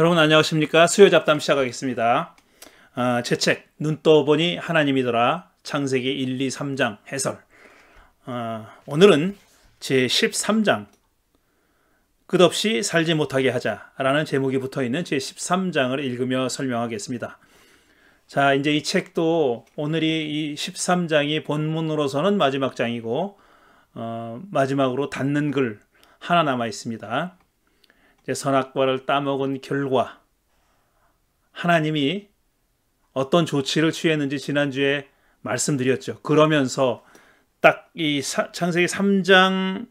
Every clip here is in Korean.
여러분 안녕하십니까? 수요 잡담 시작하겠습니다. 제 책 눈 떠보니 하나님이더라 창세기 1, 2, 3장 해설. 오늘은 제 13장 끝없이 살지 못하게 하자라는 제목이 붙어있는 제 13장을 읽으며 설명하겠습니다. 자, 이제 이 책도 오늘이 이 13장이 본문으로서는 마지막 장이고 마지막으로 닫는 글 하나 남아 있습니다. 이제 선악과를 따먹은 결과 하나님이 어떤 조치를 취했는지 지난주에 말씀드렸죠. 그러면서 딱 이 창세기 3장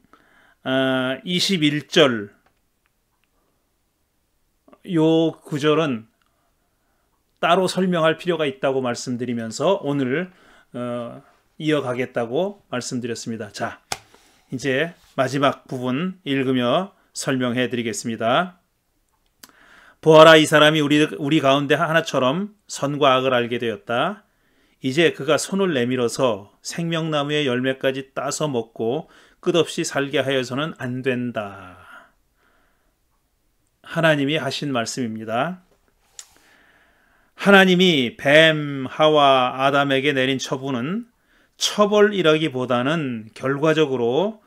21절 요 구절은 따로 설명할 필요가 있다고 말씀드리면서 오늘 이어가겠다고 말씀드렸습니다. 자, 이제 마지막 부분 읽으며 설명해 드리겠습니다. 보아라, 이 사람이 우리 가운데 하나처럼 선과 악을 알게 되었다. 이제 그가 손을 내밀어서 생명나무의 열매까지 따서 먹고 끝없이 살게 하여서는 안 된다. 하나님이 하신 말씀입니다. 하나님이 뱀, 하와, 아담에게 내린 처분은 처벌이라기보다는 결과적으로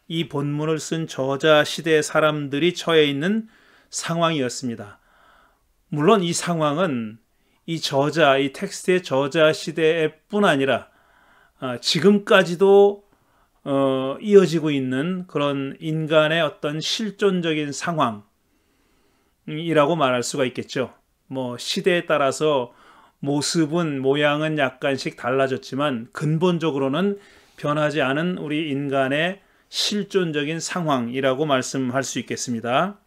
이 본문을 쓴 저자 시대의 사람들이 처해 있는 상황이었습니다. 물론 이 상황은 이 텍스트의 저자 시대의 뿐 아니라 지금까지도 이어지고 있는 그런 인간의 어떤 실존적인 상황이라고 말할 수가 있겠죠. 시대에 따라서 모양은 약간씩 달라졌지만 근본적으로는 변하지 않은 우리 인간의 실존적인 상황이라고 말씀할 수 있겠습니다.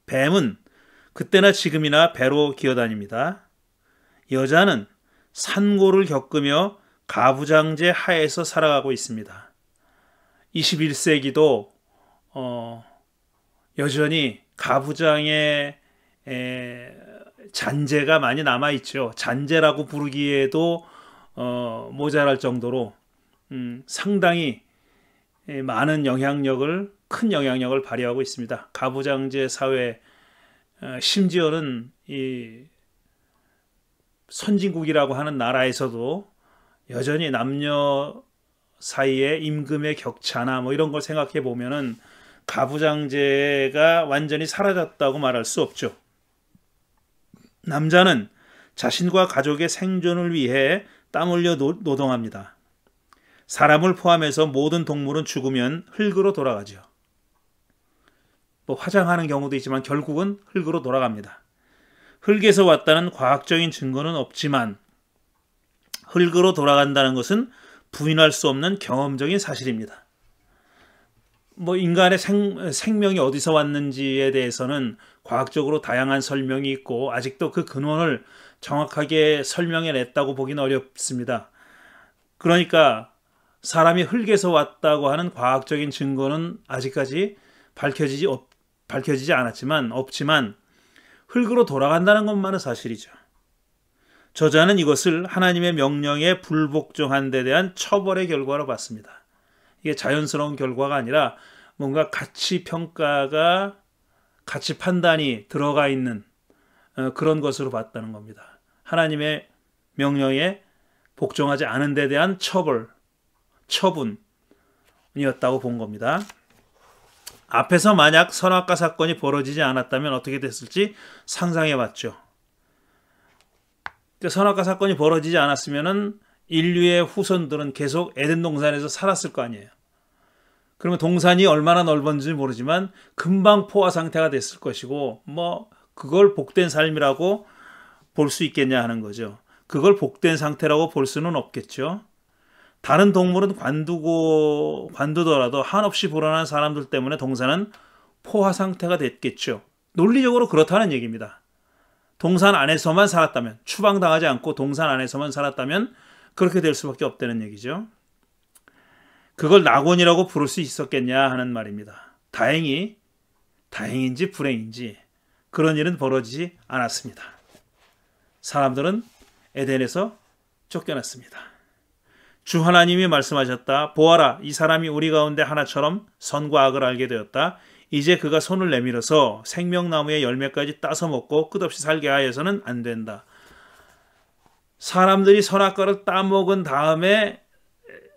뱀은 그때나 지금이나 배로 기어다닙니다. 여자는 산고를 겪으며 가부장제 하에서 살아가고 있습니다. 21세기도 여전히 가부장의 잔재가 많이 남아있죠. 잔재라고 부르기에도 모자랄 정도로 상당히 많은 큰 영향력을 발휘하고 있습니다. 가부장제 사회, 심지어는 이 선진국이라고 하는 나라에서도 여전히 남녀 사이의 임금의 격차나 이런 걸 생각해 보면은 가부장제가 완전히 사라졌다고 말할 수 없죠. 남자는 자신과 가족의 생존을 위해 땀 흘려 노동합니다. 사람을 포함해서 모든 동물은 죽으면 흙으로 돌아가죠. 화장하는 경우도 있지만 결국은 흙으로 돌아갑니다. 흙에서 왔다는 과학적인 증거는 없지만 흙으로 돌아간다는 것은 부인할 수 없는 경험적인 사실입니다. 인간의 생명이 어디서 왔는지에 대해서는 과학적으로 다양한 설명이 있고 아직도 그 근원을 정확하게 설명해냈다고 보기는 어렵습니다. 그러니까 사람이 흙에서 왔다고 하는 과학적인 증거는 아직까지 밝혀지지 없지만 흙으로 돌아간다는 것만은 사실이죠. 저자는 이것을 하나님의 명령에 불복종한 데 대한 처벌의 결과로 봤습니다. 이게 자연스러운 결과가 아니라 뭔가 가치 판단이 들어가 있는 그런 것으로 봤다는 겁니다. 하나님의 명령에 복종하지 않은 데 대한 처분이었다고 본 겁니다. 앞에서 만약 선악과 사건이 벌어지지 않았다면 어떻게 됐을지 상상해 봤죠. 선악과 사건이 벌어지지 않았으면 인류의 후손들은 계속 에덴 동산에서 살았을 거 아니에요. 그러면 동산이 얼마나 넓은지 모르지만 금방 포화 상태가 됐을 것이고 그걸 복된 삶이라고 볼 수 있겠냐 하는 거죠. 그걸 복된 상태라고 볼 수는 없겠죠. 다른 동물은 관두더라도 한없이 불안한 사람들 때문에 동산은 포화 상태가 됐겠죠. 논리적으로 그렇다는 얘기입니다. 동산 안에서만 살았다면, 추방당하지 않고 동산 안에서만 살았다면 그렇게 될 수밖에 없다는 얘기죠. 그걸 낙원이라고 부를 수 있었겠냐 하는 말입니다. 다행인지 불행인지 그런 일은 벌어지지 않았습니다. 사람들은 에덴에서 쫓겨났습니다. 주 하나님이 말씀하셨다. 보아라, 이 사람이 우리 가운데 하나처럼 선과 악을 알게 되었다. 이제 그가 손을 내밀어서 생명나무의 열매까지 따서 먹고 끝없이 살게 하여서는 안 된다. 사람들이 선악과를 따먹은 다음에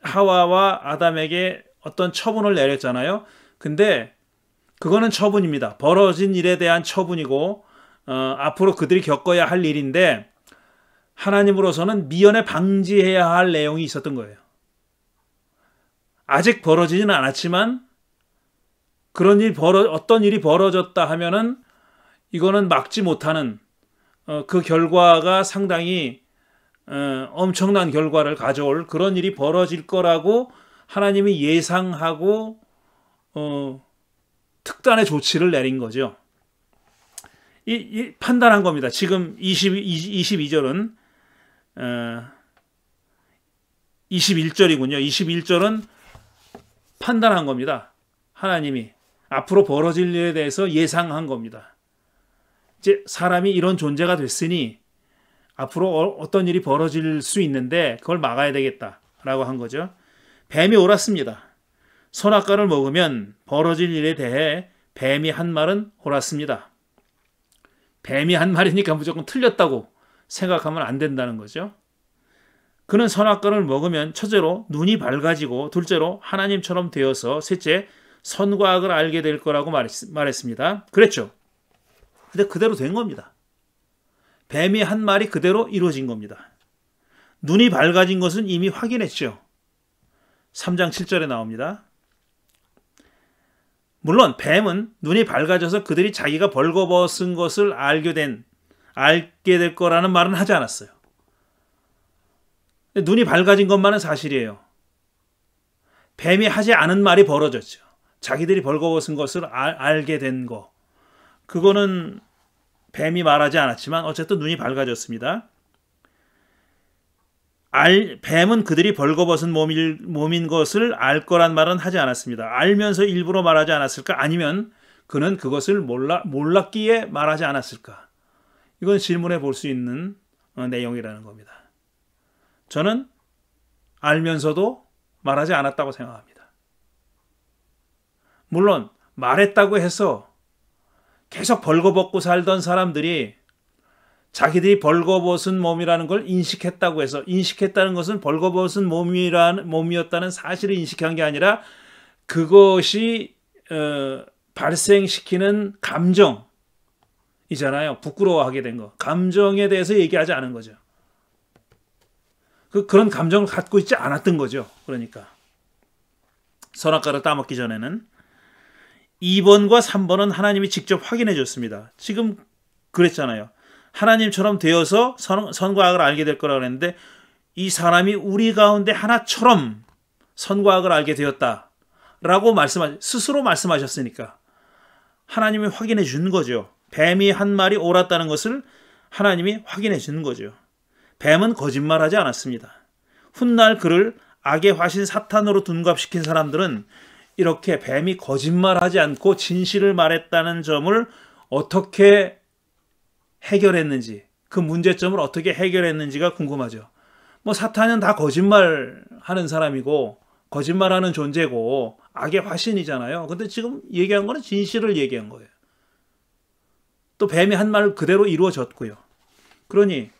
하와와 아담에게 어떤 처분을 내렸잖아요. 근데 그거는 처분입니다. 벌어진 일에 대한 처분이고 앞으로 그들이 겪어야 할 일인데 하나님으로서는 미연에 방지해야 할 내용이 있었던 거예요. 아직 벌어지지는 않았지만 그런 어떤 일이 벌어졌다 하면은 이거는 막지 못하는 그 결과가 상당히 엄청난 결과를 가져올 그런 일이 벌어질 거라고 하나님이 예상하고 특단의 조치를 내린 거죠. 이 판단한 겁니다. 지금 22절은 21절이군요. 21절은 판단한 겁니다. 하나님이 앞으로 벌어질 일에 대해서 예상한 겁니다. 이제 사람이 이런 존재가 됐으니 앞으로 어떤 일이 벌어질 수 있는데 그걸 막아야 되겠다라고 한 거죠. 뱀이 옳았습니다. 선악과를 먹으면 벌어질 일에 대해 뱀이 한 말은 옳았습니다. 뱀이 한 말이니까 무조건 틀렸다고 생각하면 안 된다는 거죠. 그는 선악과를 먹으면 첫째로 눈이 밝아지고 둘째로 하나님처럼 되어서 셋째 선과 악을 알게 될 거라고 말했습니다. 그랬죠. 근데 그대로 된 겁니다. 뱀이 한 말이 그대로 이루어진 겁니다. 눈이 밝아진 것은 이미 확인했죠. 3장 7절에 나옵니다. 물론 뱀은 눈이 밝아져서 그들이 자기가 벌거벗은 것을 알게 될 거라는 말은 하지 않았어요. 눈이 밝아진 것만은 사실이에요. 뱀이 하지 않은 말이 벌어졌죠. 자기들이 벌거벗은 것을 알게 된 거. 그거는 뱀이 말하지 않았지만 어쨌든 눈이 밝아졌습니다. 뱀은 그들이 벌거벗은 몸인 것을 알 거란 말은 하지 않았습니다. 알면서 일부러 말하지 않았을까? 아니면 그는 그것을 몰랐기에 말하지 않았을까? 이건 질문해 볼 수 있는 내용이라는 겁니다. 저는 알면서도 말하지 않았다고 생각합니다. 물론 말했다고 해서 계속 벌거벗고 살던 사람들이 자기들이 벌거벗은 몸이라는 걸 인식했다고 해서 인식했다는 것은 벌거벗은 몸이었다는 사실을 인식한 게 아니라 그것이 발생시키는 감정이잖아요. 부끄러워하게 된 거. 감정에 대해서 얘기하지 않은 거죠. 그런 감정을 갖고 있지 않았던 거죠. 그러니까 선악과를 따먹기 전에는 2번과 3번은 하나님이 직접 확인해 줬습니다. 지금 그랬잖아요. 하나님처럼 되어서 선과 악을 알게 될 거라고 했는데 이 사람이 우리 가운데 하나처럼 선과 악을 알게 되었다라고 스스로 말씀하셨으니까 하나님이 확인해 준 거죠. 뱀이 한 말이 옳았다는 것을 하나님이 확인해 준 거죠. 뱀은 거짓말하지 않았습니다. 훗날 그를 악의 화신 사탄으로 둔갑시킨 사람들은 이렇게 뱀이 거짓말하지 않고 진실을 말했다는 점을 어떻게 해결했는지, 그 문제점을 어떻게 해결했는지가 궁금하죠. 사탄은 다 거짓말하는 사람이고 거짓말하는 존재고 악의 화신이잖아요. 근데 지금 얘기한 거는 진실을 얘기한 거예요. 또 뱀이 한 말 그대로 이루어졌고요. 그러니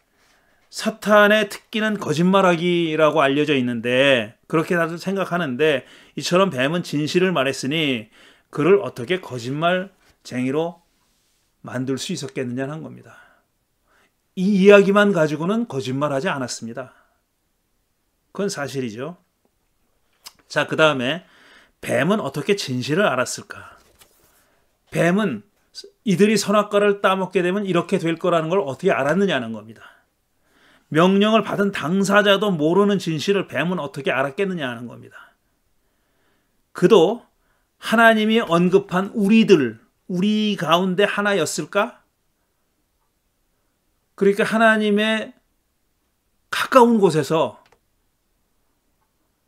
사탄의 특기는 거짓말하기라고 알려져 있는데 그렇게 다들 생각하는데 이처럼 뱀은 진실을 말했으니 그를 어떻게 거짓말쟁이로 만들 수 있었겠느냐는 겁니다. 이 이야기만 가지고는 거짓말하지 않았습니다. 그건 사실이죠. 자, 그 다음에 뱀은 어떻게 진실을 알았을까? 뱀은 이들이 선악과를 따먹게 되면 이렇게 될 거라는 걸 어떻게 알았느냐는 겁니다. 명령을 받은 당사자도 모르는 진실을 뱀은 어떻게 알았겠느냐 하는 겁니다. 그도 하나님이 언급한 우리 가운데 하나였을까? 그러니까 하나님의 가까운 곳에서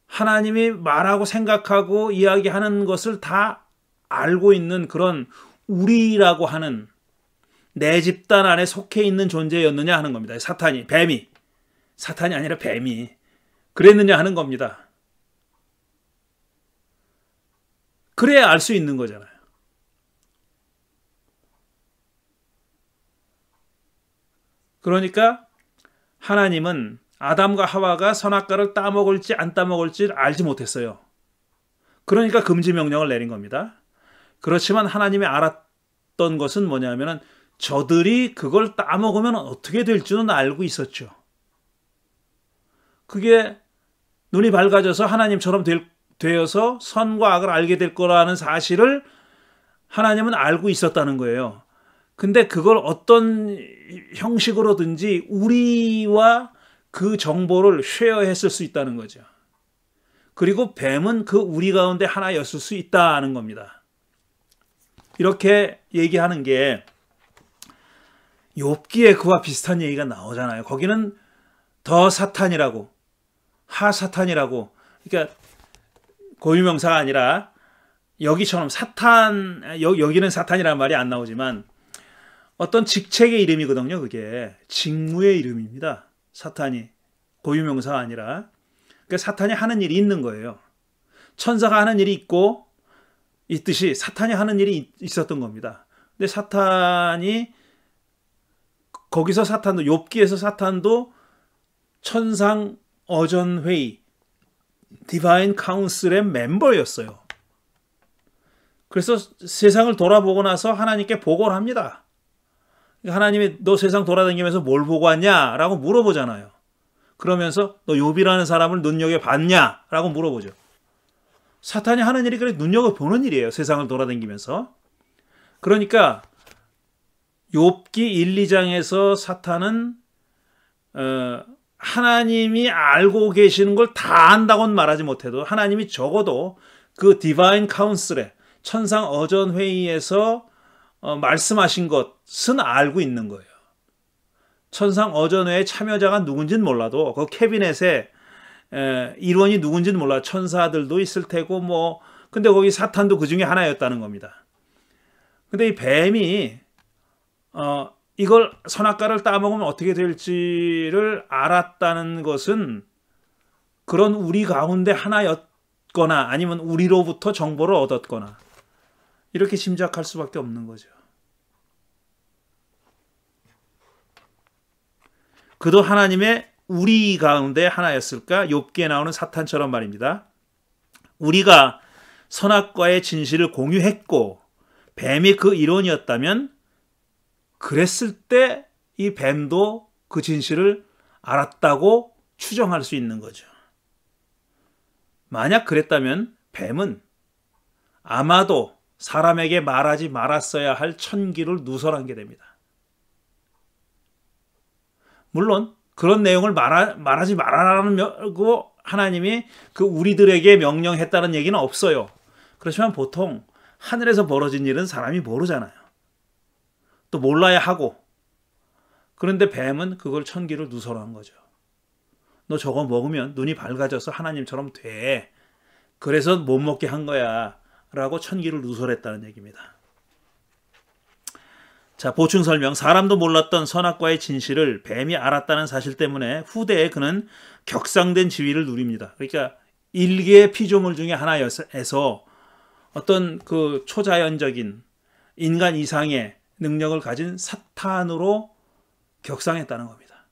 하나님이 말하고 생각하고 이야기하는 것을 다 알고 있는 그런 우리라고 하는 내 집단 안에 속해 있는 존재였느냐 하는 겁니다. 사탄이 아니라 뱀이 그랬느냐 하는 겁니다. 그래야 알 수 있는 거잖아요. 그러니까 하나님은 아담과 하와가 선악과를 따먹을지 안 따먹을지 알지 못했어요. 그러니까 금지 명령을 내린 겁니다. 그렇지만 하나님이 알았던 것은 뭐냐면은 저들이 그걸 따먹으면 어떻게 될 줄은 알고 있었죠. 그게 눈이 밝아져서 하나님처럼 되어서 선과 악을 알게 될 거라는 사실을 하나님은 알고 있었다는 거예요. 근데 그걸 어떤 형식으로든지 우리와 그 정보를 쉐어했을 수 있다는 거죠. 그리고 뱀은 그 우리 가운데 하나였을 수 있다는 겁니다. 이렇게 얘기하는 게 욥기에 그와 비슷한 얘기가 나오잖아요. 거기는 더 사탄이라고, 하사탄이라고, 그러니까 고유명사가 아니라 여기처럼 사탄, 여기는 사탄이라는 말이 안 나오지만 어떤 직책의 이름이거든요. 그게 직무의 이름입니다. 사탄이 고유명사가 아니라. 그러니까 사탄이 하는 일이 있는 거예요. 천사가 하는 일이 있듯이 사탄이 하는 일이 있었던 겁니다. 근데 사탄이 거기서 사탄도 욥기에서 사탄도 천상 어전회의 디바인 카운슬의 멤버였어요. 그래서 세상을 돌아보고 나서 하나님께 보고를 합니다. 하나님이 너 세상 돌아다니면서 뭘 보고 왔냐? 라고 물어보잖아요. 그러면서 너 욥이라는 사람을 눈여겨봤냐? 라고 물어보죠. 사탄이 하는 일이 그래 눈여겨보는 일이에요. 세상을 돌아다니면서. 그러니까 욥기 1, 2장에서 사탄은 하나님이 알고 계시는 걸 다 안다고는 말하지 못해도 하나님이 적어도 그 디바인 카운슬에 천상 어전 회의에서 말씀하신 것은 알고 있는 거예요. 천상 어전회의 참여자가 누군지는 몰라도 그 캐비넷에 일원이 누군지는 몰라. 천사들도 있을 테고 뭐 근데 거기 사탄도 그 중에 하나였다는 겁니다. 근데 이 뱀이 이걸 선악과를 따먹으면 어떻게 될지를 알았다는 것은 그런 우리 가운데 하나였거나 아니면 우리로부터 정보를 얻었거나 이렇게 짐작할 수밖에 없는 거죠. 그도 하나님의 우리 가운데 하나였을까? 욥기에 나오는 사탄처럼 말입니다. 우리가 선악과의 진실을 공유했고 뱀이 그 일원이었다면 그랬을 때 이 뱀도 그 진실을 알았다고 추정할 수 있는 거죠. 만약 그랬다면 뱀은 아마도 사람에게 말하지 말았어야 할 천기를 누설한 게 됩니다. 물론 그런 내용을 말하지 말아라고 하나님이 그 우리들에게 명령했다는 얘기는 없어요. 그렇지만 보통 하늘에서 벌어진 일은 사람이 모르잖아요. 또 몰라야 하고. 그런데 뱀은 그걸 천기를 누설한 거죠. 너 저거 먹으면 눈이 밝아져서 하나님처럼 돼. 그래서 못 먹게 한 거야. 라고 천기를 누설했다는 얘기입니다. 자, 보충 설명. 사람도 몰랐던 선악과의 진실을 뱀이 알았다는 사실 때문에 후대에 그는 격상된 지위를 누립니다. 그러니까 일개의 피조물 중에 하나에서 어떤 그 초자연적인 인간 이상의 능력을 가진 사탄으로 격상했다는 겁니다.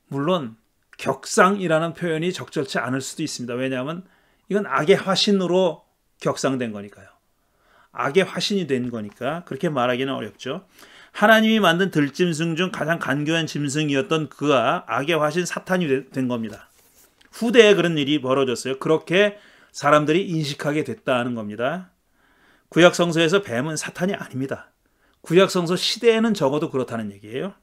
물론 격상이라는 표현이 적절치 않을 수도 있습니다. 왜냐하면 이건 악의 화신으로 격상된 거니까요. 악의 화신이 된 거니까 그렇게 말하기는 어렵죠. 하나님이 만든 들짐승 중 가장 간교한 짐승이었던 그가 악의 화신 사탄이 된 겁니다. 후대에 그런 일이 벌어졌어요. 그렇게 사람들이 인식하게 됐다는 겁니다. 구약성서에서 뱀은 사탄이 아닙니다. 구약성서 시대에는 적어도 그렇다는 얘기예요.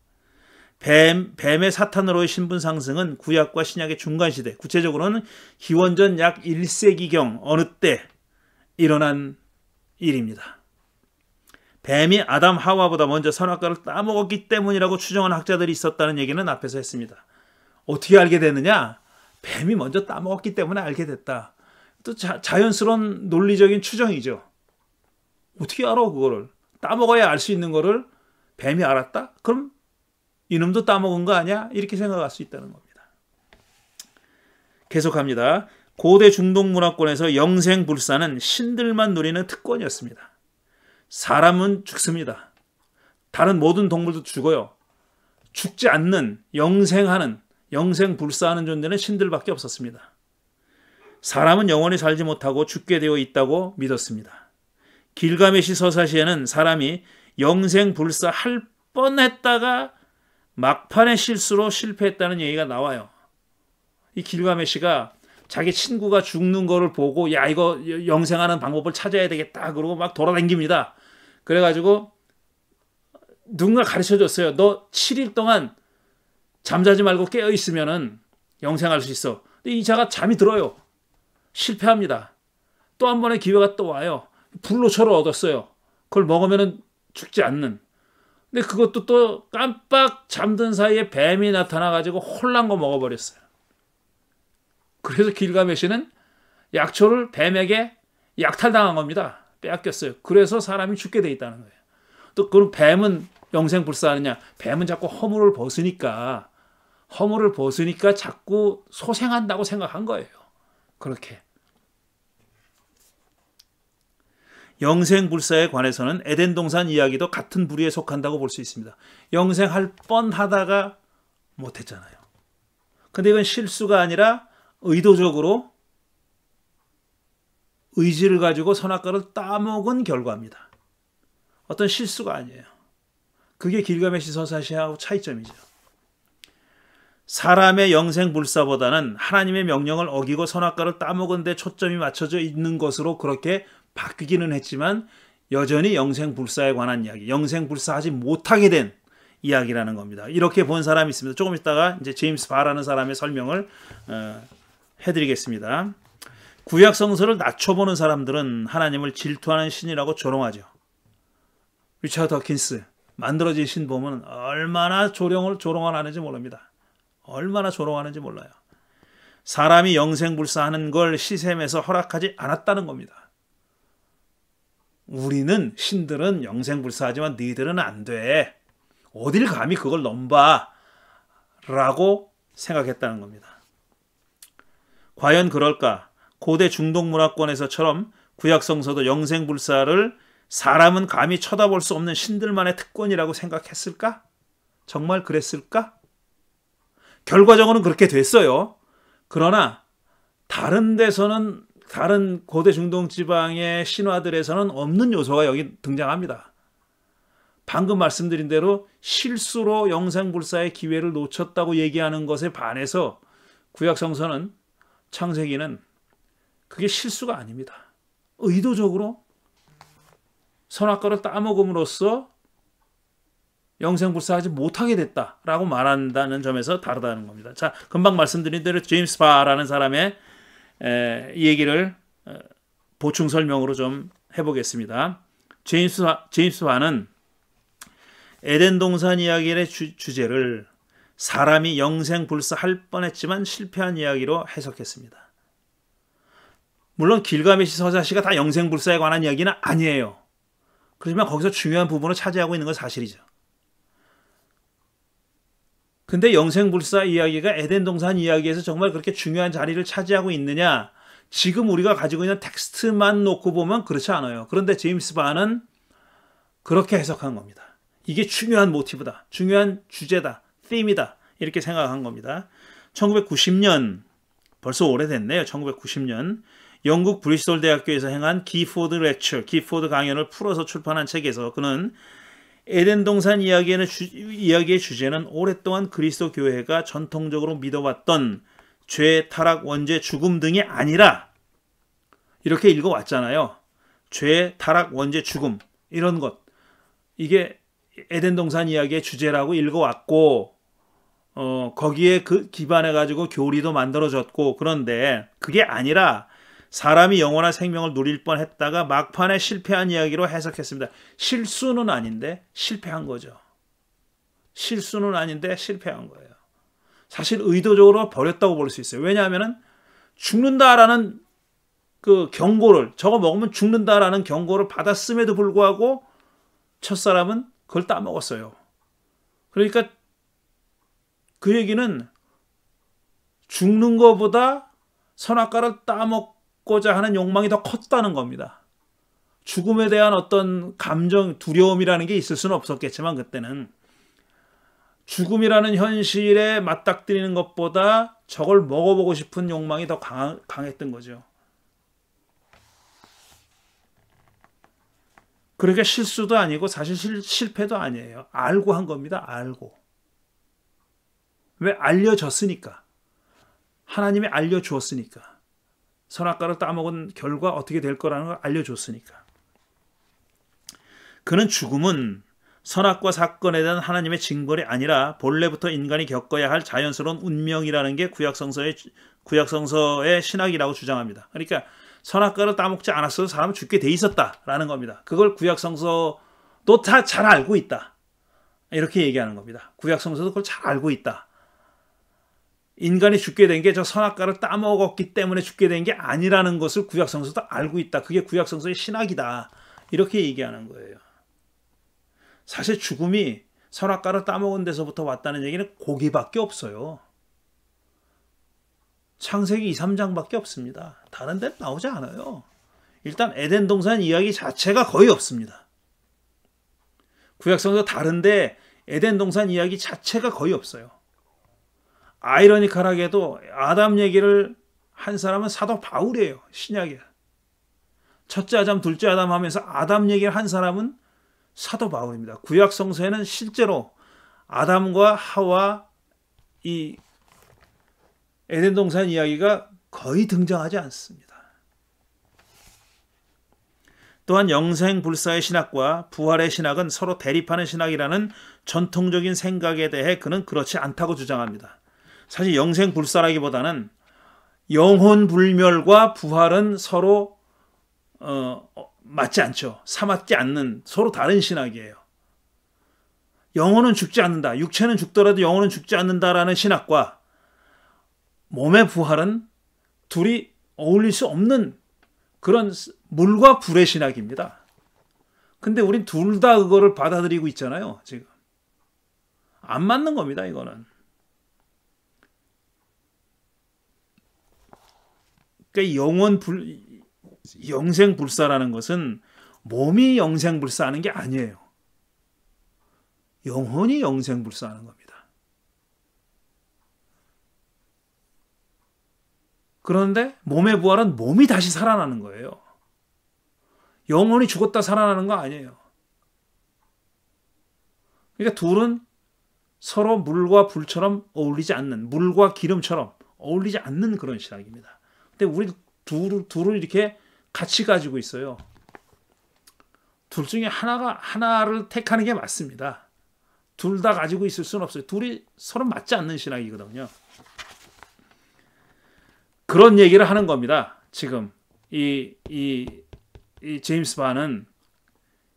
뱀의 사탄으로의 신분 상승은 구약과 신약의 중간시대, 구체적으로는 기원전 약 1세기경 어느 때 일어난 일입니다. 뱀이 아담 하와보다 먼저 선악과를 따먹었기 때문이라고 추정하는 학자들이 있었다는 얘기는 앞에서 했습니다. 어떻게 알게 됐느냐? 뱀이 먼저 따먹었기 때문에 알게 됐다. 또 자연스러운 논리적인 추정이죠. 어떻게 알아 그거를? 따먹어야 알 수 있는 거를 뱀이 알았다? 그럼 이놈도 따먹은 거 아니야? 이렇게 생각할 수 있다는 겁니다. 계속합니다. 고대 중동 문화권에서 영생불사는 신들만 누리는 특권이었습니다. 사람은 죽습니다. 다른 모든 동물도 죽어요. 죽지 않는, 영생하는, 영생불사하는 존재는 신들밖에 없었습니다. 사람은 영원히 살지 못하고 죽게 되어 있다고 믿었습니다. 길가메시 서사시에는 사람이 영생불사할 뻔했다가 막판의 실수로 실패했다는 얘기가 나와요. 이 길가메시가 자기 친구가 죽는 거를 보고 야 이거 영생하는 방법을 찾아야 되겠다 그러고 막 돌아다닙니다. 그래가지고 누군가 가르쳐줬어요. 너 7일 동안 잠자지 말고 깨어있으면은 영생할 수 있어. 근데 이 자가 잠이 들어요. 실패합니다. 또 한 번의 기회가 또 와요. 불로초를 얻었어요. 그걸 먹으면은 죽지 않는. 근데 그것도 또 깜빡 잠든 사이에 뱀이 나타나가지고 홀란 거 먹어버렸어요. 그래서 길가메시는 약초를 뱀에게 약탈당한 겁니다. 빼앗겼어요. 그래서 사람이 죽게 돼 있다는 거예요. 또 그럼 뱀은 영생불사하느냐? 뱀은 자꾸 허물을 벗으니까 자꾸 소생한다고 생각한 거예요. 그렇게. 영생불사에 관해서는 에덴 동산 이야기도 같은 부류에 속한다고 볼 수 있습니다. 영생할 뻔하다가 못했잖아요. 근데 이건 실수가 아니라 의도적으로 의지를 가지고 선악과를 따먹은 결과입니다. 어떤 실수가 아니에요. 그게 길가메시 서사시하고 차이점이죠. 사람의 영생불사보다는 하나님의 명령을 어기고 선악과를 따먹은 데 초점이 맞춰져 있는 것으로 그렇게 바뀌기는 했지만 여전히 영생불사에 관한 이야기, 영생불사하지 못하게 된 이야기라는 겁니다. 이렇게 본 사람이 있습니다. 조금 있다가 이제 제임스 바라는 사람의 설명을 해드리겠습니다. 구약 성서를 낮춰보는 사람들은 하나님을 질투하는 신이라고 조롱하죠. 리처드 더킨스 만들어진 신 보면 얼마나 조롱을 하는지 모릅니다. 얼마나 조롱하는지 몰라요. 사람이 영생불사하는 걸 시샘에서 허락하지 않았다는 겁니다. 우리는 신들은 영생불사하지만 너희들은 안 돼. 어딜 감히 그걸 넘봐 라고 생각했다는 겁니다. 과연 그럴까? 고대 중동 문화권에서처럼 구약성서도 영생불사를 사람은 감히 쳐다볼 수 없는 신들만의 특권이라고 생각했을까? 정말 그랬을까? 결과적으로는 그렇게 됐어요. 그러나 다른 데서는, 다른 고대 중동 지방의 신화들에서는 없는 요소가 여기 등장합니다. 방금 말씀드린 대로 실수로 영생불사의 기회를 놓쳤다고 얘기하는 것에 반해서 구약성서는, 창세기는 그게 실수가 아닙니다. 의도적으로 선악과를 따먹음으로써 영생불사하지 못하게 됐다라고 말한다는 점에서 다르다는 겁니다. 자, 금방 말씀드린 대로 제임스 바라는 사람의 얘기를 보충 설명으로 좀 해보겠습니다. 제임스 바는 에덴 동산 이야기의 주제를 사람이 영생불사할 뻔했지만 실패한 이야기로 해석했습니다. 물론 길가메시 서사시가 다 영생불사에 관한 이야기는 아니에요. 그렇지만 거기서 중요한 부분을 차지하고 있는 건 사실이죠. 근데 영생불사 이야기가 에덴 동산 이야기에서 정말 그렇게 중요한 자리를 차지하고 있느냐? 지금 우리가 가지고 있는 텍스트만 놓고 보면 그렇지 않아요. 그런데 제임스 바는 그렇게 해석한 겁니다. 이게 중요한 모티브다. 중요한 주제다. them이다. 이렇게 생각한 겁니다. 1990년, 벌써 오래됐네요. 1990년 영국 브리스톨 대학교에서 행한 기포드 강연을 풀어서 출판한 책에서 그는 에덴 동산 이야기의 주제는 오랫동안 그리스도 교회가 전통적으로 믿어왔던 죄, 타락, 원죄, 죽음 등이 아니라 이렇게 읽어왔잖아요. 죄, 타락, 원죄, 죽음 이런 것, 이게 에덴 동산 이야기의 주제라고 읽어왔고 거기에 그 기반해 가지고 교리도 만들어졌고, 그런데 그게 아니라 사람이 영원한 생명을 누릴 뻔했다가 막판에 실패한 이야기로 해석했습니다. 실수는 아닌데 실패한 거죠. 실수는 아닌데 실패한 거예요. 사실 의도적으로 버렸다고 볼 수 있어요. 왜냐하면 죽는다라는 그 경고를, 저거 먹으면 죽는다라는 경고를 받았음에도 불구하고 첫사람은 그걸 따먹었어요. 그러니까 그 얘기는 죽는 것보다 선악과를 따먹고자 하는 욕망이 더 컸다는 겁니다. 죽음에 대한 어떤 감정, 두려움이라는 게 있을 수는 없었겠지만 그때는 죽음이라는 현실에 맞닥뜨리는 것보다 저걸 먹어보고 싶은 욕망이 더 강했던 거죠. 그러니까 실수도 아니고 사실 실패도 아니에요. 알고 한 겁니다. 알고. 왜? 알려졌으니까. 하나님이 알려주었으니까. 선악과를 따먹은 결과 어떻게 될 거라는 걸 알려줬으니까. 그는 죽음은 선악과 사건에 대한 하나님의 징벌이 아니라 본래부터 인간이 겪어야 할 자연스러운 운명이라는 게 구약성서의 신학이라고 주장합니다. 그러니까 선악과를 따먹지 않았어도 사람은 죽게 돼 있었다라는 겁니다. 그걸 구약성서도 다 잘 알고 있다. 이렇게 얘기하는 겁니다. 구약성서도 그걸 잘 알고 있다. 인간이 죽게 된 게 저 선악과를 따먹었기 때문에 죽게 된 게 아니라는 것을 구약성서도 알고 있다. 그게 구약성서의 신학이다. 이렇게 얘기하는 거예요. 사실 죽음이 선악과를 따먹은 데서부터 왔다는 얘기는 거기밖에 없어요. 창세기 2, 3장밖에 없습니다. 다른 데는 나오지 않아요. 일단 에덴 동산 이야기 자체가 거의 없습니다. 구약성서 다른데 에덴 동산 이야기 자체가 거의 없어요. 아이러니컬하게도 아담 얘기를 한 사람은 사도 바울이에요. 신약에. 첫째 아담, 둘째 아담 하면서 아담 얘기를 한 사람은 사도 바울입니다. 구약성서에는 실제로 아담과 하와 이 에덴 동산 이야기가 거의 등장하지 않습니다. 또한 영생불사의 신학과 부활의 신학은 서로 대립하는 신학이라는 전통적인 생각에 대해 그는 그렇지 않다고 주장합니다. 사실 영생불사라기보다는 영혼불멸과 부활은 서로 맞지 않죠. 사맞지 않는 서로 다른 신학이에요. 영혼은 죽지 않는다. 육체는 죽더라도 영혼은 죽지 않는다라는 신학과 몸의 부활은 둘이 어울릴 수 없는 그런 물과 불의 신학입니다. 근데 우린 둘 다 그거를 받아들이고 있잖아요. 지금. 안 맞는 겁니다. 이거는. 그러니까 영생불사라는 것은 몸이 영생불사하는 게 아니에요. 영혼이 영생불사하는 겁니다. 그런데 몸의 부활은 몸이 다시 살아나는 거예요. 영혼이 죽었다 살아나는 거 아니에요. 그러니까 둘은 서로 물과 불처럼 어울리지 않는, 물과 기름처럼 어울리지 않는 그런 신학입니다. 근데 우리 둘을 이렇게 같이 가지고 있어요. 둘 중에 하나를 택하는 게 맞습니다. 둘 다 가지고 있을 수는 없어요. 둘이 서로 맞지 않는 신학이거든요. 그런 얘기를 하는 겁니다. 지금 이 제임스 반은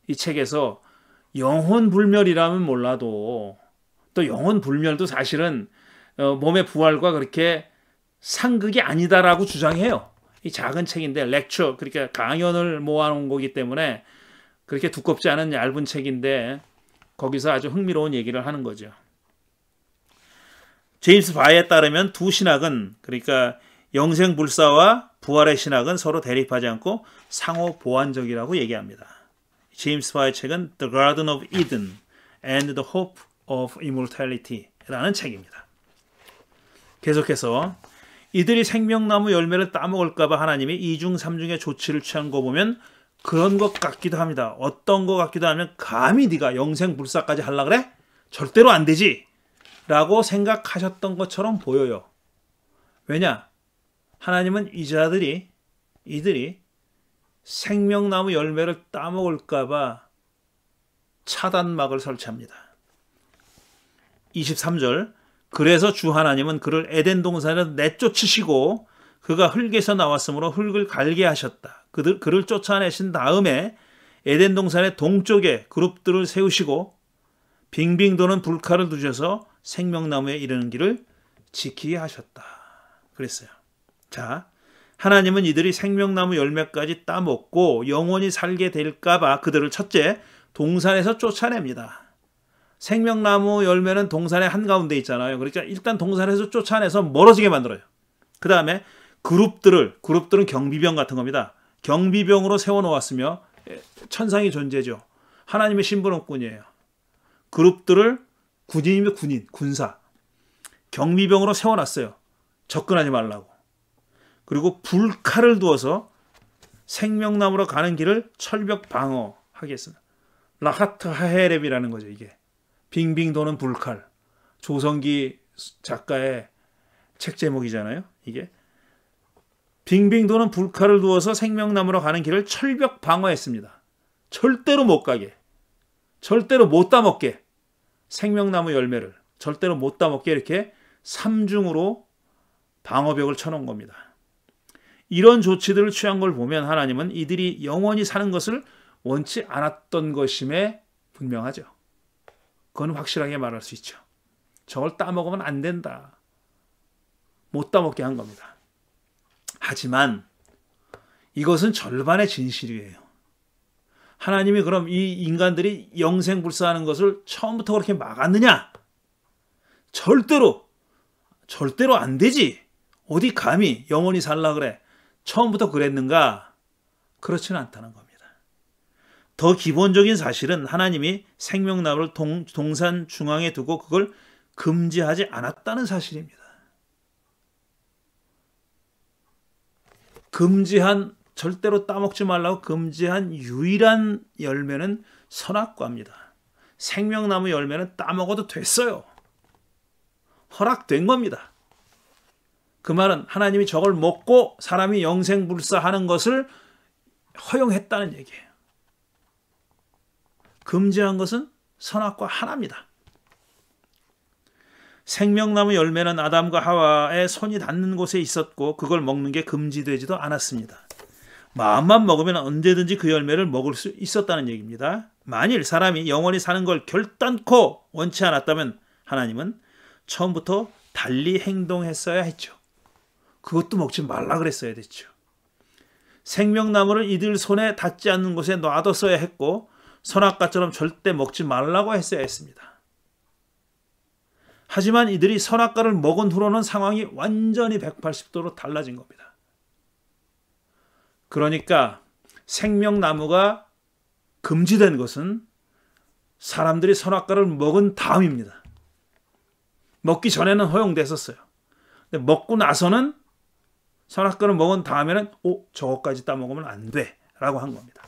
이 책에서 영혼 불멸이라면 몰라도 또 영혼 불멸도 사실은 몸의 부활과 그렇게 상극이 아니다라고 주장해요. 이 작은 책인데 렉처 그러니까 강연을 모아놓은 거기 때문에 그렇게 두껍지 않은 얇은 책인데 거기서 아주 흥미로운 얘기를 하는 거죠. 제임스 바에 따르면 두 신학은 그러니까 영생불사와 부활의 신학은 서로 대립하지 않고 상호 보완적이라고 얘기합니다. 제임스 바의 책은 The Garden of Eden and the Hope of Immortality라는 책입니다. 계속해서 이들이 생명나무 열매를 따먹을까 봐 하나님이 이중 삼중의 조치를 취한 거 보면 그런 것 같기도 합니다. 어떤 것 같기도 하면 감히 네가 영생불사까지 하려고 그래? 절대로 안 되지! 라고 생각하셨던 것처럼 보여요. 왜냐? 하나님은 이들이 생명나무 열매를 따먹을까 봐 차단막을 설치합니다. 23절 그래서 주 하나님은 그를 에덴 동산에서 내쫓으시고 그가 흙에서 나왔으므로 흙을 갈게 하셨다. 그를 쫓아내신 다음에 에덴 동산의 동쪽에 그룹들을 세우시고 빙빙 도는 불칼을 두셔서 생명나무에 이르는 길을 지키게 하셨다. 그랬어요. 자, 하나님은 이들이 생명나무 열매까지 따먹고 영원히 살게 될까 봐 그들을 첫째 동산에서 쫓아냅니다. 생명나무 열매는 동산의 한가운데 있잖아요. 그러니까 일단 동산에서 쫓아내서 멀어지게 만들어요. 그 다음에 그룹들은 경비병 같은 겁니다. 경비병으로 세워놓았으며 천상이 존재죠. 하나님의 신분원꾼이에요. 그룹들을 군인이면 군사. 경비병으로 세워놨어요. 접근하지 말라고. 그리고 불칼을 두어서 생명나무로 가는 길을 철벽 방어하겠습니다. 라하트 하헤렙이라는 거죠, 이게. 빙빙 도는 불칼. 조성기 작가의 책 제목이잖아요, 이게. 빙빙 도는 불칼을 두어서 생명나무로 가는 길을 철벽 방어했습니다. 절대로 못 가게. 절대로 못 따먹게. 생명나무 열매를 절대로 못 따먹게 이렇게 삼중으로 방어벽을 쳐놓은 겁니다. 이런 조치들을 취한 걸 보면 하나님은 이들이 영원히 사는 것을 원치 않았던 것임에 분명하죠. 그건 확실하게 말할 수 있죠. 저걸 따먹으면 안 된다. 못 따먹게 한 겁니다. 하지만 이것은 절반의 진실이에요. 하나님이 그럼 이 인간들이 영생불사하는 것을 처음부터 그렇게 막았느냐? 절대로 안 되지. 어디 감히 영원히 살라 그래. 처음부터 그랬는가? 그렇지는 않다는 겁니다. 더 기본적인 사실은 하나님이 생명나무를 동산 중앙에 두고 그걸 금지하지 않았다는 사실입니다. 절대로 따먹지 말라고 금지한 유일한 열매는 선악과입니다. 생명나무 열매는 따먹어도 됐어요. 허락된 겁니다. 그 말은 하나님이 저걸 먹고 사람이 영생불사하는 것을 허용했다는 얘기예요. 금지한 것은 선악과 하나입니다. 생명나무 열매는 아담과 하와의 손이 닿는 곳에 있었고 그걸 먹는 게 금지되지도 않았습니다. 마음만 먹으면 언제든지 그 열매를 먹을 수 있었다는 얘기입니다. 만일 사람이 영원히 사는 걸 결단코 원치 않았다면 하나님은 처음부터 달리 행동했어야 했죠. 그것도 먹지 말라 그랬어야 됐죠. 생명나무를 이들 손에 닿지 않는 곳에 놔뒀어야 했고 선악과처럼 절대 먹지 말라고 했어야 했습니다. 하지만 이들이 선악과를 먹은 후로는 상황이 완전히 180도로 달라진 겁니다. 그러니까 생명나무가 금지된 것은 사람들이 선악과를 먹은 다음입니다. 먹기 전에는 허용됐었어요. 근데 먹고 나서는 선악과를 먹은 다음에는 저것까지 따먹으면 안 돼 라고 한 겁니다.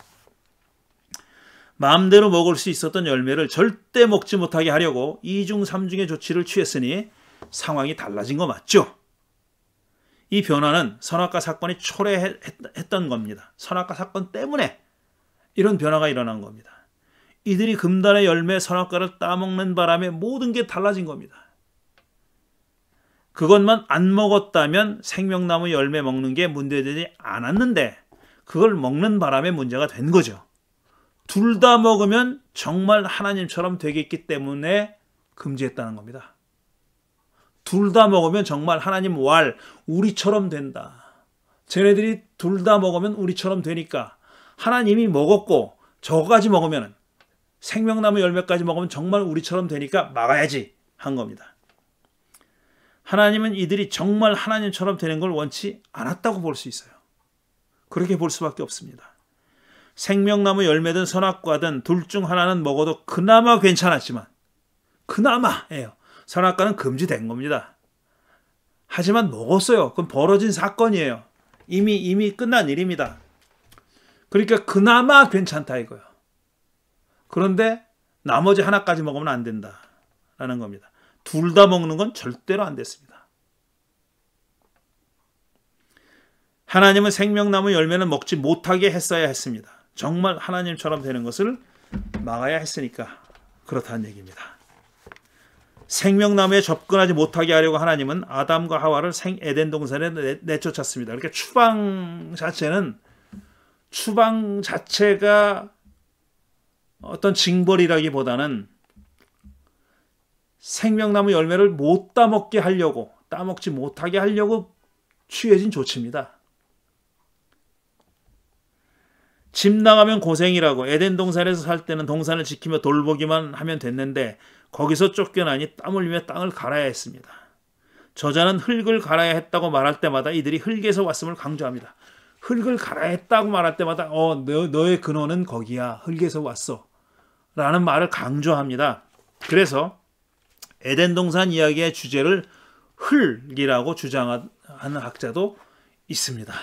마음대로 먹을 수 있었던 열매를 절대 먹지 못하게 하려고 2중 3중의 조치를 취했으니 상황이 달라진 거 맞죠? 이 변화는 선악과 사건이 초래했던 겁니다. 선악과 사건 때문에 이런 변화가 일어난 겁니다. 이들이 금단의 열매 선악과를 따먹는 바람에 모든 게 달라진 겁니다. 그것만 안 먹었다면 생명나무 열매 먹는 게 문제되지 않았는데 그걸 먹는 바람에 문제가 된 거죠. 둘 다 먹으면 정말 하나님처럼 되겠기 때문에 금지했다는 겁니다. 둘 다 먹으면 정말 하나님 우리처럼 된다. 쟤네들이 둘 다 먹으면 우리처럼 되니까 하나님이 먹었고 저거까지 먹으면 생명나무 열매까지 먹으면 정말 우리처럼 되니까 막아야지 한 겁니다. 하나님은 이들이 정말 하나님처럼 되는 걸 원치 않았다고 볼 수 있어요. 그렇게 볼 수밖에 없습니다. 생명나무 열매든 선악과든 둘 중 하나는 먹어도 그나마 괜찮았지만 그나마예요. 선악과는 금지된 겁니다. 하지만 먹었어요. 그건 벌어진 사건이에요. 이미 끝난 일입니다. 그러니까 그나마 괜찮다 이거예요. 그런데 나머지 하나까지 먹으면 안 된다라는 겁니다. 둘 다 먹는 건 절대로 안 됐습니다. 하나님은 생명나무 열매는 먹지 못하게 했어야 했습니다. 정말 하나님처럼 되는 것을 막아야 했으니까 그렇다는 얘기입니다. 생명나무에 접근하지 못하게 하려고 하나님은 아담과 하와를 에덴 동산에 내쫓았습니다. 그러니까 추방 자체가 어떤 징벌이라기보다는 생명나무 열매를 못 따먹지 못하게 하려고 취해진 조치입니다. 집 나가면 고생이라고 에덴 동산에서 살 때는 동산을 지키며 돌보기만 하면 됐는데 거기서 쫓겨나니 땀 흘리며 땅을 갈아야 했습니다. 저자는 흙을 갈아야 했다고 말할 때마다 이들이 흙에서 왔음을 강조합니다. 흙을 갈아야 했다고 말할 때마다 너의 근원은 거기야. 흙에서 왔어. 라는 말을 강조합니다. 그래서 에덴 동산 이야기의 주제를 흙이라고 주장하는 학자도 있습니다.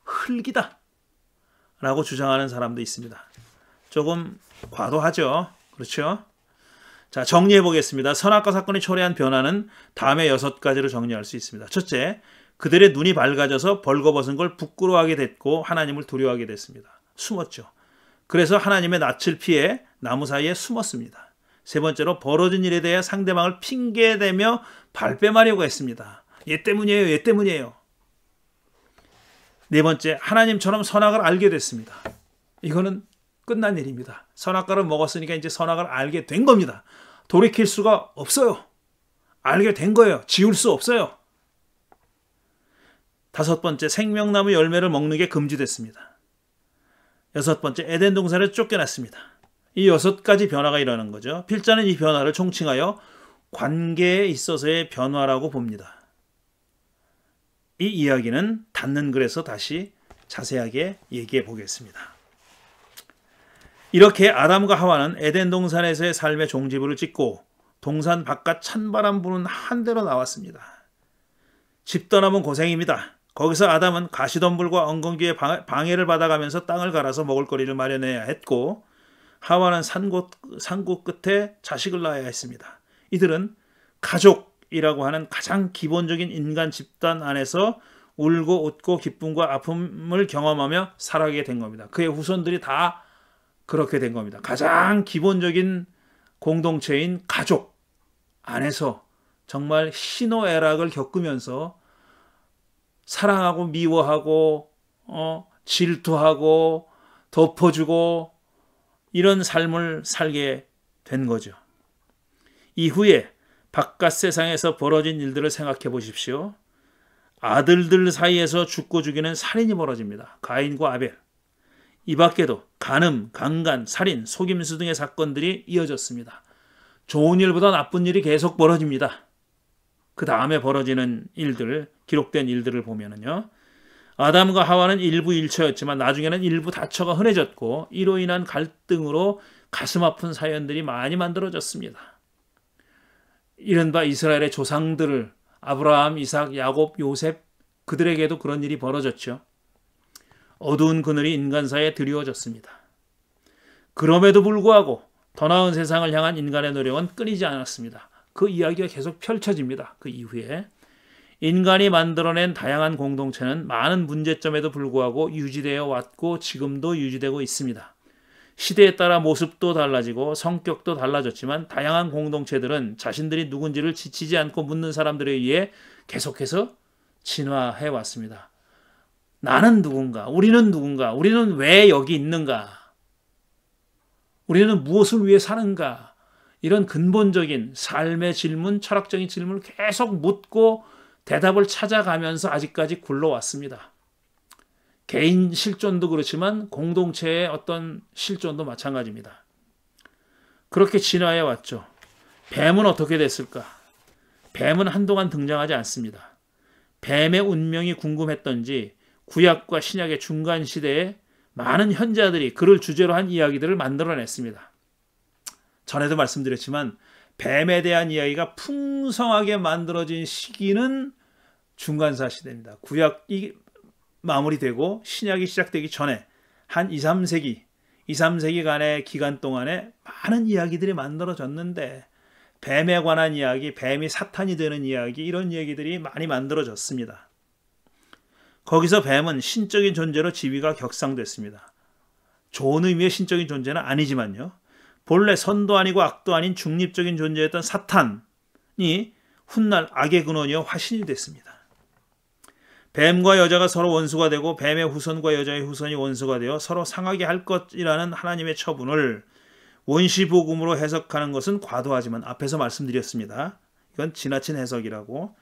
흙이다 라고 주장하는 사람도 있습니다. 조금 과도하죠. 그렇죠? 자, 정리해 보겠습니다. 선악과 사건이 초래한 변화는 다음에 6가지로 정리할 수 있습니다. 첫째, 그들의 눈이 밝아져서 벌거벗은 걸 부끄러워하게 됐고 하나님을 두려워하게 됐습니다. 숨었죠. 그래서 하나님의 낯을 피해 나무 사이에 숨었습니다. 세 번째로 벌어진 일에 대해 상대방을 핑계대며 발뺌하려고 했습니다. 얘 때문이에요. 얘 때문이에요. 네 번째, 하나님처럼 선악을 알게 됐습니다. 이거는 끝난 일입니다. 선악과를 먹었으니까 이제 선악을 알게 된 겁니다. 돌이킬 수가 없어요. 알게 된 거예요. 지울 수 없어요. 다섯 번째, 생명나무 열매를 먹는 게 금지됐습니다. 여섯 번째, 에덴 동산을 쫓겨났습니다. 이 6가지 변화가 일어난 거죠. 필자는 이 변화를 총칭하여 관계에 있어서의 변화라고 봅니다. 이 이야기는 닫는 글에서 다시 자세하게 얘기해 보겠습니다. 이렇게 아담과 하와는 에덴 동산에서의 삶의 종지부를 찍고 동산 바깥 찬바람 부는 한 대로 나왔습니다. 집 떠나면 고생입니다. 거기서 아담은 가시덤불과 엉겅퀴에 방해를 받아가면서 땅을 갈아서 먹을거리를 마련해야 했고 하와는 산고 끝에 자식을 낳아야 했습니다. 이들은 가족이라고 하는 가장 기본적인 인간 집단 안에서 울고 웃고 기쁨과 아픔을 경험하며 살아가게 된 겁니다. 그의 후손들이 다 그렇게 된 겁니다. 가장 기본적인 공동체인 가족 안에서 정말 희노애락을 겪으면서 사랑하고 미워하고 질투하고 덮어주고 이런 삶을 살게 된 거죠. 이후에 바깥 세상에서 벌어진 일들을 생각해 보십시오. 아들들 사이에서 죽고 죽이는 살인이 벌어집니다. 가인과 아벨. 이 밖에도 간음, 강간, 살인, 속임수 등의 사건들이 이어졌습니다. 좋은 일보다 나쁜 일이 계속 벌어집니다. 그 다음에 벌어지는 일들, 기록된 일들을 보면은요. 아담과 하와는 일부 일처였지만 나중에는 일부 다처가 흔해졌고 이로 인한 갈등으로 가슴 아픈 사연들이 많이 만들어졌습니다. 이른바 이스라엘의 조상들을 아브라함, 이삭, 야곱, 요셉 그들에게도 그런 일이 벌어졌죠. 어두운 그늘이 인간사에 드리워졌습니다. 그럼에도 불구하고 더 나은 세상을 향한 인간의 노력은 끊이지 않았습니다. 그 이야기가 계속 펼쳐집니다. 그 이후에 인간이 만들어낸 다양한 공동체는 많은 문제점에도 불구하고 유지되어 왔고 지금도 유지되고 있습니다. 시대에 따라 모습도 달라지고 성격도 달라졌지만 다양한 공동체들은 자신들이 누군지를 지치지 않고 묻는 사람들에 의해 계속해서 진화해 왔습니다. 나는 누군가? 우리는 누군가? 우리는 왜 여기 있는가? 우리는 무엇을 위해 사는가? 이런 근본적인 삶의 질문, 철학적인 질문을 계속 묻고 대답을 찾아가면서 아직까지 굴러왔습니다. 개인 실존도 그렇지만 공동체의 어떤 실존도 마찬가지입니다. 그렇게 진화해 왔죠. 뱀은 어떻게 됐을까? 뱀은 한동안 등장하지 않습니다. 뱀의 운명이 궁금했던지 구약과 신약의 중간 시대에 많은 현자들이 그를 주제로 한 이야기들을 만들어냈습니다. 전에도 말씀드렸지만 뱀에 대한 이야기가 풍성하게 만들어진 시기는 중간사 시대입니다. 구약이 마무리되고 신약이 시작되기 전에 한 2, 3세기간의 기간 동안에 많은 이야기들이 만들어졌는데 뱀에 관한 이야기, 뱀이 사탄이 되는 이야기 이런 얘기들이 많이 만들어졌습니다. 거기서 뱀은 신적인 존재로 지위가 격상됐습니다. 좋은 의미의 신적인 존재는 아니지만요. 본래 선도 아니고 악도 아닌 중립적인 존재였던 사탄이 훗날 악의 근원이요 화신이 됐습니다. 뱀과 여자가 서로 원수가 되고 뱀의 후손과 여자의 후손이 원수가 되어 서로 상하게 할 것이라는 하나님의 처분을 원시복음으로 해석하는 것은 과도하지만 앞에서 말씀드렸습니다. 이건 지나친 해석이라고.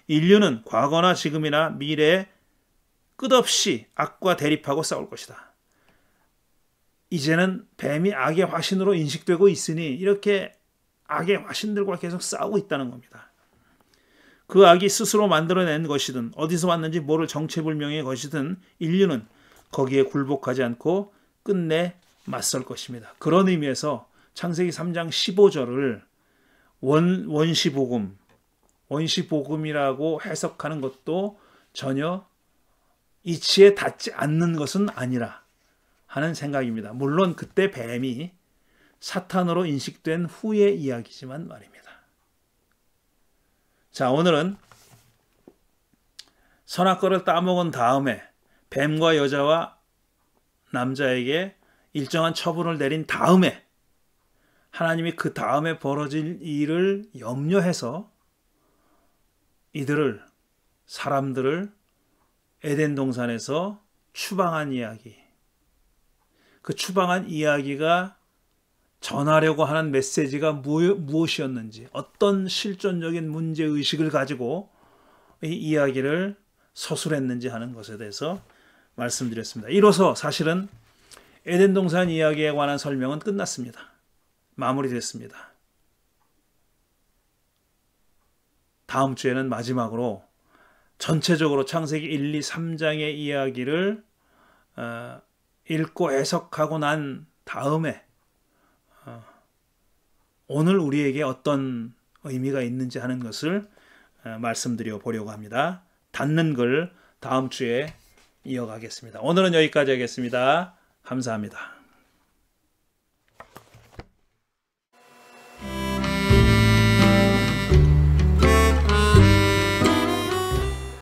인류는 과거나 지금이나 미래에 끝없이 악과 대립하고 싸울 것이다. 이제는 뱀이 악의 화신으로 인식되고 있으니 이렇게 악의 화신들과 계속 싸우고 있다는 겁니다. 그 악이 스스로 만들어낸 것이든 어디서 왔는지 모를 정체불명의 것이든 인류는 거기에 굴복하지 않고 끝내 맞설 것입니다. 그런 의미에서 창세기 3장 15절을 원시복음이라고 해석하는 것도 전혀 이치에 닿지 않는 것은 아니라 하는 생각입니다. 물론 그때 뱀이 사탄으로 인식된 후의 이야기지만 말입니다. 자, 오늘은 선악과를 따먹은 다음에 뱀과 여자와 남자에게 일정한 처분을 내린 다음에 하나님이 그 다음에 벌어질 일을 염려해서 이들을, 사람들을 에덴 동산에서 추방한 이야기, 그 추방한 이야기가 전하려고 하는 메시지가 무엇이었는지, 어떤 실존적인 문제의식을 가지고 이 이야기를 서술했는지 하는 것에 대해서 말씀드렸습니다. 이로써 사실은 에덴 동산 이야기에 관한 설명은 끝났습니다. 마무리됐습니다. 다음 주에는 마지막으로 전체적으로 창세기 1, 2, 3장의 이야기를 읽고 해석하고 난 다음에 오늘 우리에게 어떤 의미가 있는지 하는 것을 말씀드려 보려고 합니다. 닫는 글 다음 주에 이어가겠습니다. 오늘은 여기까지 하겠습니다. 감사합니다.